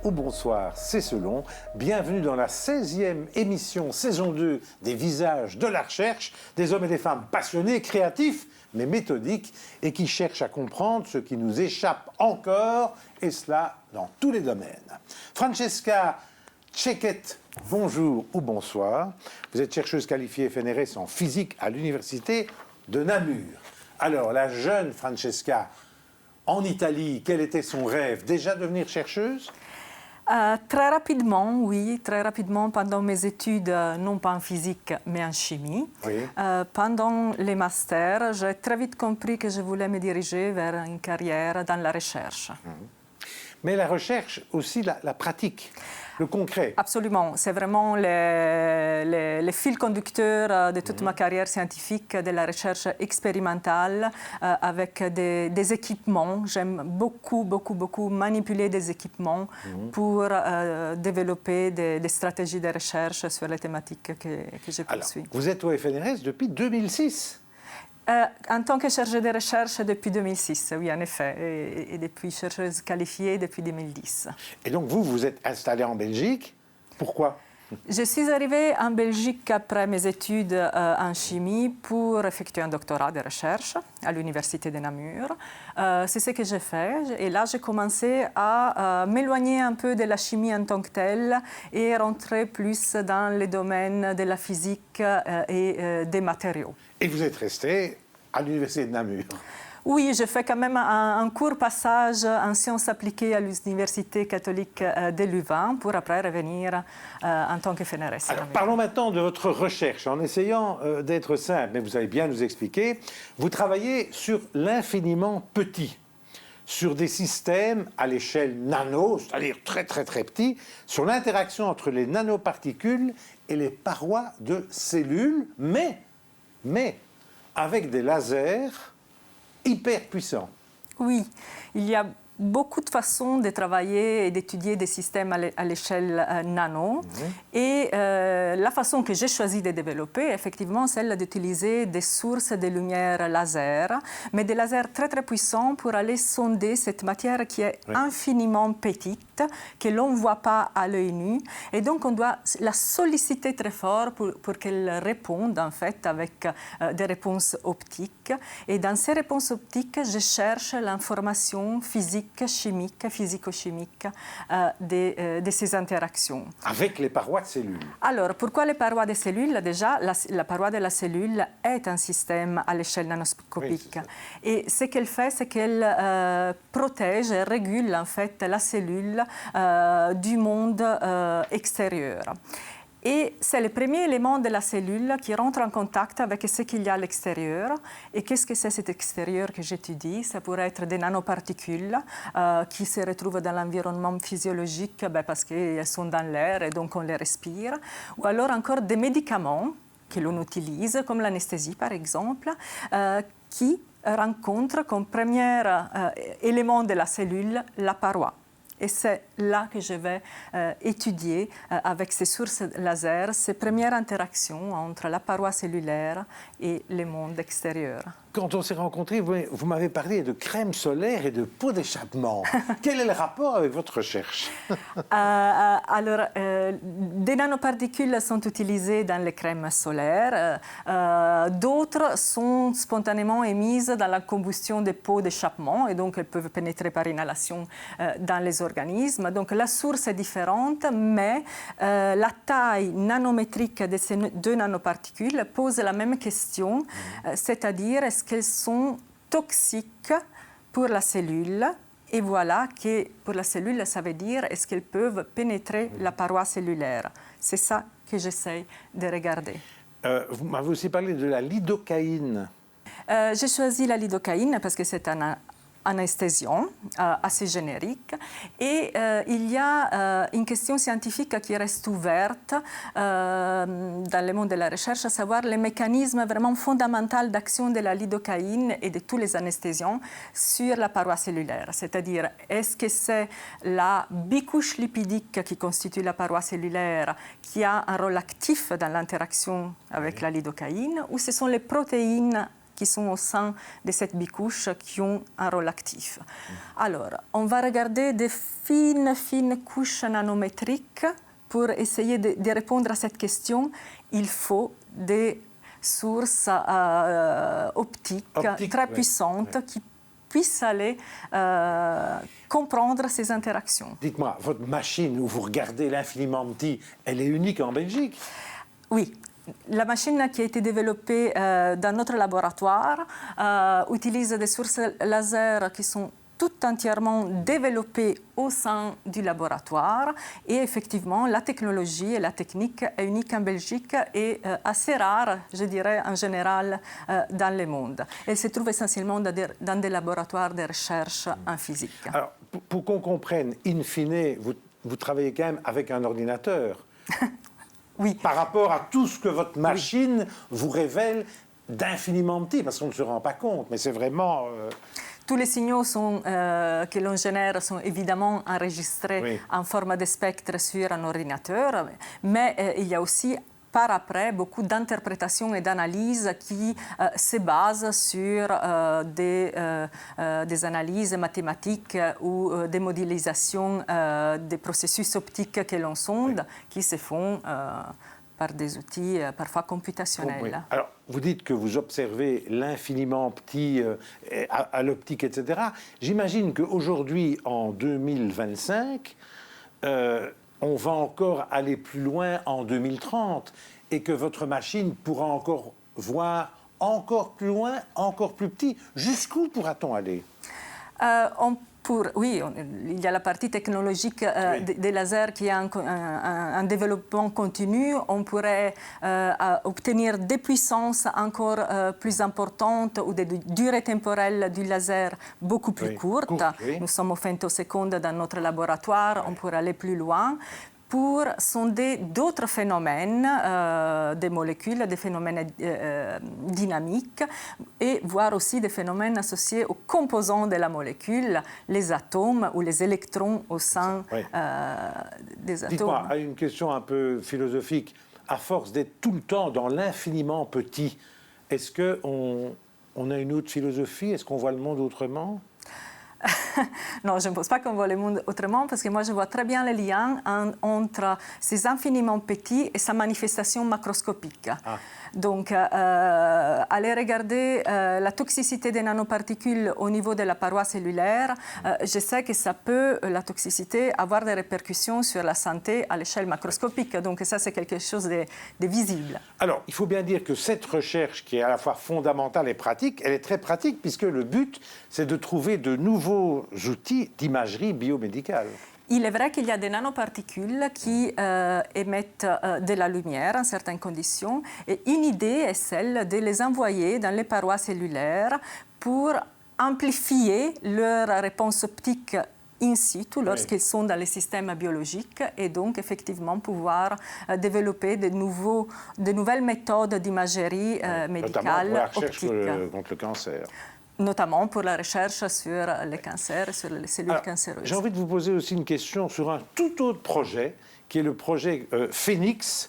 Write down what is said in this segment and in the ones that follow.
ou bonsoir, c'est selon. Bienvenue dans la 16e émission, saison 2 des Visages de la Recherche, des hommes et des femmes passionnés, créatifs, mais méthodiques, et qui cherchent à comprendre ce qui nous échappe encore, et cela dans tous les domaines. Francesca Cecchet, bonjour ou bonsoir. Vous êtes chercheuse qualifiée FNRS en physique à l'université de Namur. Alors, la jeune Francesca, en Italie, quel était son rêve? Déjà devenir chercheuse? Très rapidement, oui, très rapidement pendant mes études, non pas en physique, mais en chimie. Oui. Pendant les masters, j'ai très vite compris que je voulais me diriger vers une carrière dans la recherche. Mais la recherche, aussi la pratique, le concret. Absolument, c'est vraiment le fil conducteur de toute ma carrière scientifique, de la recherche expérimentale avec des équipements. J'aime beaucoup manipuler des équipements pour développer des stratégies de recherche sur les thématiques que je poursuis. Alors, vous êtes au FNRS depuis 2006. En tant que chercheuse de recherche depuis 2006, oui, en effet, et depuis chercheuse qualifiée depuis 2010. Et donc vous, vous êtes installée en Belgique. Pourquoi? Je suis arrivée en Belgique après mes études en chimie pour effectuer un doctorat de recherche à l'université de Namur. C'est ce que j'ai fait. Et là, j'ai commencé à m'éloigner un peu de la chimie en tant que telle et rentrer plus dans les domaines de la physique et des matériaux. Et vous êtes restée à l'université de Namur. Oui, j'ai fait quand même un court passage en sciences appliquées à l'Université catholique de Louvain pour après revenir en tant que FNRS. Alors, parlons maintenant de votre recherche. En essayant d'être simple, mais vous allez bien nous expliquer, vous travaillez sur l'infiniment petit, sur des systèmes à l'échelle nano, c'est-à-dire très petits, sur l'interaction entre les nanoparticules et les parois de cellules, mais avec des lasers hyper puissant. Oui, il y a beaucoup de façons de travailler et d'étudier des systèmes à l'échelle nano. Et la façon que j'ai choisi de développer, effectivement, celle d'utiliser des sources de lumière laser, mais des lasers très puissants pour aller sonder cette matière qui est infiniment petite, que l'on ne voit pas à l'œil nu. Et donc, on doit la solliciter très fort pour qu'elle réponde, en fait, avec des réponses optiques. Et dans ces réponses optiques, je cherche l'information chimique, physico-chimique de ces interactions. Avec les parois de cellules. Alors, pourquoi les parois de cellules? Déjà, la paroi de la cellule est un système à l'échelle nanoscopique. Et ce qu'elle fait, c'est qu'elle protège et régule en fait la cellule du monde extérieur. Et c'est le premier élément de la cellule qui rentre en contact avec ce qu'il y a à l'extérieur. Et qu'est-ce que c'est cet extérieur que j'étudie? Ça pourrait être des nanoparticules qui se retrouvent dans l'environnement physiologique parce qu'elles sont dans l'air et donc on les respire. Ou alors encore des médicaments que l'on utilise, comme l'anesthésie par exemple, qui rencontrent comme premier élément de la cellule la paroi. Et c'est là que je vais étudier avec ces sources laser ces premières interactions entre la paroi cellulaire et le monde extérieur. Quand on s'est rencontrés, vous m'avez parlé de crème solaire et de pots d'échappement. Quel est le rapport avec votre recherche? Alors, des nanoparticules sont utilisées dans les crèmes solaires. D'autres sont spontanément émises dans la combustion des pots d'échappement et donc elles peuvent pénétrer par inhalation dans les organismes. Donc la source est différente, mais la taille nanométrique de ces deux nanoparticules pose la même question, c'est-à-dire est-ce qu'elles sont toxiques pour la cellule? Et voilà que pour la cellule, ça veut dire est-ce qu'elles peuvent pénétrer la paroi cellulaire? C'est ça que j'essaie de regarder. Vous m'avez aussi parlé de la lidocaïne. J'ai choisi la lidocaïne parce que c'est un anesthésiant assez générique. Et il y a une question scientifique qui reste ouverte dans le monde de la recherche, à savoir les mécanismes vraiment fondamentaux d'action de la lidocaïne et de tous les anesthésiants sur la paroi cellulaire. C'est-à-dire, est-ce que c'est la bicouche lipidique qui constitue la paroi cellulaire qui a un rôle actif dans l'interaction avec la lidocaïne, ou ce sont les protéines qui sont au sein de cette bicouche qui ont un rôle actif. Alors, on va regarder des fines couches nanométriques. Pour essayer de répondre à cette question, il faut des sources optiques très puissantes qui puissent aller comprendre ces interactions. Dites-moi, votre machine où vous regardez l'infiniment petit, elle est unique en Belgique? Oui. La machine qui a été développée dans notre laboratoire utilise des sources laser qui sont tout entièrement développées au sein du laboratoire. Et effectivement, la technologie et la technique est unique en Belgique et assez rare, je dirais, en général, dans le monde. Elle se trouve essentiellement dans des laboratoires de recherche en physique. Alors, pour qu'on comprenne, in fine, vous travaillez quand même avec un ordinateur. Oui. Par rapport à tout ce que votre machine vous révèle d'infiniment petit, parce qu'on ne se rend pas compte, mais c'est vraiment... Tous les signaux que l'on génère sont évidemment enregistrés en format de spectre sur un ordinateur, mais il y a aussi par après beaucoup d'interprétations et d'analyses qui se basent sur des analyses mathématiques ou des modélisations des processus optiques que l'on sonde, qui se font par des outils parfois computationnels. Oui. Alors, vous dites que vous observez l'infiniment petit à l'optique, etc. J'imagine qu'aujourd'hui, en 2025, on va encore aller plus loin en 2030 et que votre machine pourra encore voir encore plus loin, encore plus petit. Jusqu'où pourra-t-on aller? Oui, il y a la partie technologique des lasers qui est un développement continu. On pourrait obtenir des puissances encore plus importantes ou des durées temporelles du laser beaucoup plus courtes. Nous sommes au femtoseconde dans notre laboratoire, on pourrait aller plus loin pour sonder d'autres phénomènes des molécules, des phénomènes dynamiques et voir aussi des phénomènes associés aux composants de la molécule, les atomes ou les électrons au sein des atomes. Dites-moi, une question un peu philosophique. À force d'être tout le temps dans l'infiniment petit, est-ce qu'on a une autre philosophie? Est-ce qu'on voit le monde autrement? Non, je ne pense pas qu'on voit le monde autrement parce que moi je vois très bien le lien entre ces infiniment petits et sa manifestation macroscopique. Donc, aller regarder la toxicité des nanoparticules au niveau de la paroi cellulaire, je sais que ça peut, la toxicité, avoir des répercussions sur la santé à l'échelle macroscopique. Donc, ça, c'est quelque chose de visible. Alors, il faut bien dire que cette recherche, qui est à la fois fondamentale et pratique, elle est très pratique puisque le but, c'est de trouver de nouveaux outils d'imagerie biomédicale. Il est vrai qu'il y a des nanoparticules qui émettent de la lumière en certaines conditions. Et une idée est celle de les envoyer dans les parois cellulaires pour amplifier leur réponse optique in situ lorsqu'ils sont dans les systèmes biologiques et donc effectivement pouvoir développer de nouvelles méthodes d'imagerie médicale optique. Notamment pour la recherche contre le cancer. Notamment pour la recherche sur les cancers, sur les cellules cancéreuses. J'ai envie de vous poser aussi une question sur un tout autre projet, qui est le projet Phoenix,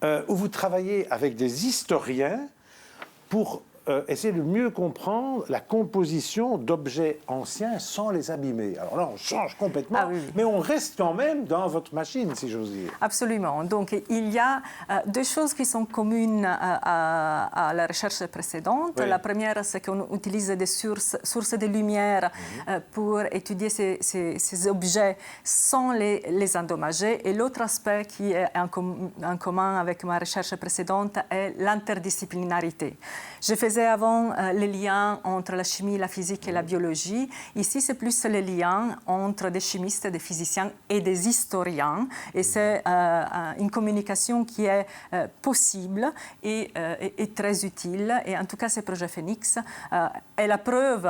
où vous travaillez avec des historiens pour essayer de mieux comprendre la composition d'objets anciens sans les abîmer. Alors là, on change complètement, mais on reste quand même dans votre machine, si j'ose dire. Absolument. Donc, il y a deux choses qui sont communes à la recherche précédente. La première, c'est qu'on utilise des sources de lumière pour étudier ces objets sans les endommager. Et l'autre aspect qui est en commun avec ma recherche précédente est l'interdisciplinarité. Je faisais avant les liens entre la chimie, la physique et la biologie. Ici, c'est plus les liens entre des chimistes, des physiciens et des historiens. Et c'est une communication qui est possible et très utile. Et en tout cas, ce projet Phoenix est la preuve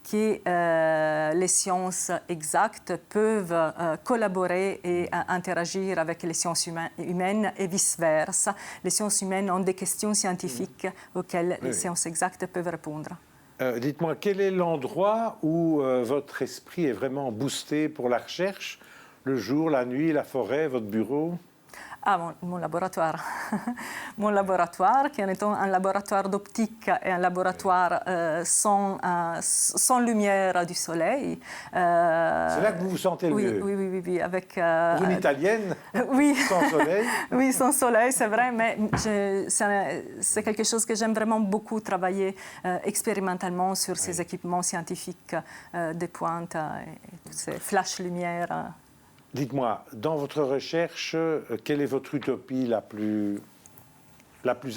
que les sciences exactes peuvent collaborer et interagir avec les sciences humaines et vice-versa. Les sciences humaines ont des questions scientifiques auxquelles les sciences exactes peuvent répondre. Dites-moi, quel est l'endroit où votre esprit est vraiment boosté pour la recherche? Le jour, la nuit, la forêt, votre bureau? Ah, mon laboratoire. Mon laboratoire, qui en étant un laboratoire d'optique et un laboratoire sans lumière du soleil. C'est là que vous vous sentez le mieux. Oui. Avec, pour une Italienne, oui. sans soleil. Oui, sans soleil, c'est vrai, mais c'est quelque chose que j'aime vraiment beaucoup travailler expérimentalement sur ces équipements scientifiques de pointe et toutes ces flash-lumières. Dites-moi, dans votre recherche, quelle est votre utopie la plus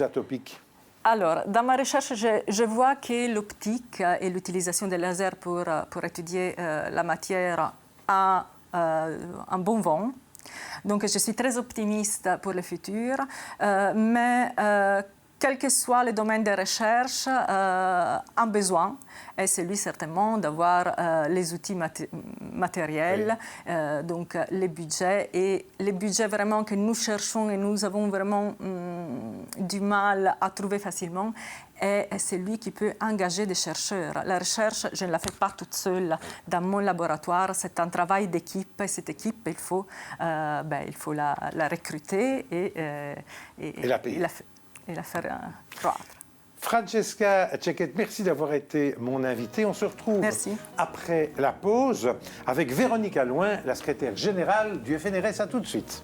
atopique? Alors, dans ma recherche, je vois que l'optique et l'utilisation des lasers pour étudier la matière a un bon vent. Donc, je suis très optimiste pour le futur, mais quel que soit le domaine de recherche, un besoin est celui certainement d'avoir les outils matériels, donc les budgets. Et les budgets vraiment que nous cherchons et nous avons vraiment du mal à trouver facilement est celui qui peut engager des chercheurs. La recherche, je ne la fais pas toute seule dans mon laboratoire, c'est un travail d'équipe. Et cette équipe, il faut la recruter et la payer. Et la faire croître. Francesca Cecchet, merci d'avoir été mon invitée. On se retrouve après la pause avec Véronique Alloin, la secrétaire générale du FNRS. À tout de suite.